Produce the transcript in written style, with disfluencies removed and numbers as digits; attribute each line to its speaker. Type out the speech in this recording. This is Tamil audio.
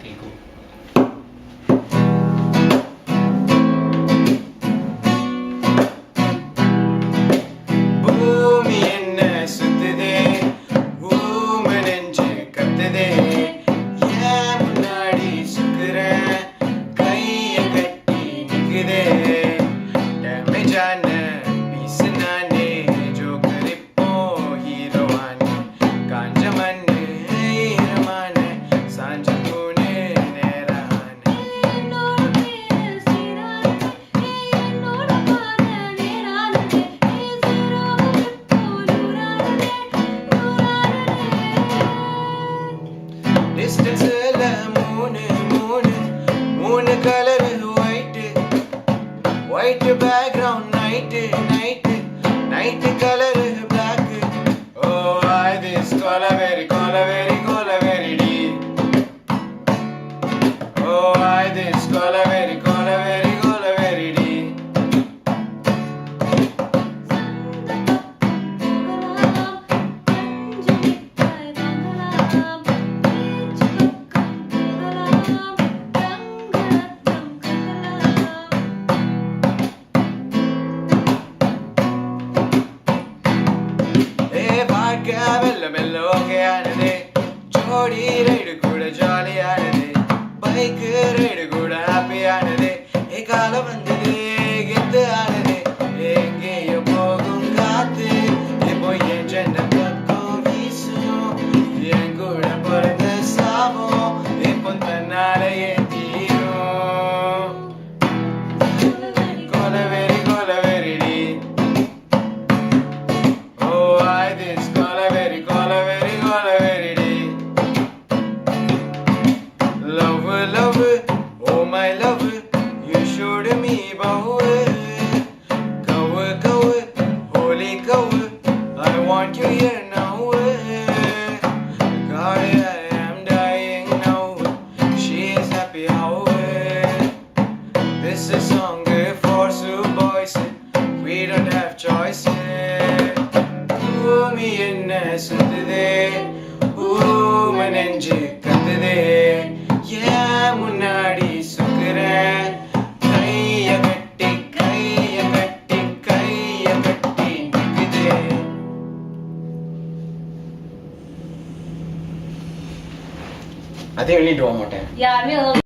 Speaker 1: Okay, go. பூமி என்ன சுத்துதே, ஊமை நெஞ்சு கத்துதே, ஏன் முன்னாடி சுக்குறேன், கைய கட்டி நிக்குதே, டேமேஜான பீஸ் நானே, ஜோக்கர் இப்போ ஹீரோவானே, காஞ்ச மண்ணு ஈரமான, சாஞ்ச பூனு நேரானே. டிஸ்டன்ஸ்ல மூணு மூணு மூணு colour white background night night night colour black. Oh this kolaveri கொலவெரி கொலவெரி டி. ஓ திஸ் கொலவெரி கொலவெரி கொலவெரி டி. வாழ்க்கை மெல்ல மெல்ல ஓகேயானதே, ஜோடி ரைடு கூட ஜாலியானதே, பைக்கு ரைடு கூட ஹாப்பியானதே, காலம் வந்தது கெத்து ஆனதே, எங்கேயோ போகும் காத்து இப்போ என் ஜென்ன பக்கம் வீசும், என் கூட பிறந்த சாபம் இப்போ தன்னாலேயே தீரும். கொலவெரி கொலவெரி டி. This கொலவெரி கொலவெரி கொலவெரி டி. Love love, oh my love, you showed me power. Cover cover, holy cover, I want you here now. God, I am dying now. She is happy how. This is song for Sue boys. We don't have choice. பூமி என்ன சுத்துதே, ஊமை நெஞ்சு கத்துதே, ஏன் முன்னாடி சுக்குறேன், கைய கட்டி கைய கட்டி கைய கட்டி நிக்குதே. அதே எழுதிட்டு போக மாட்டேன்.
Speaker 2: யாருமே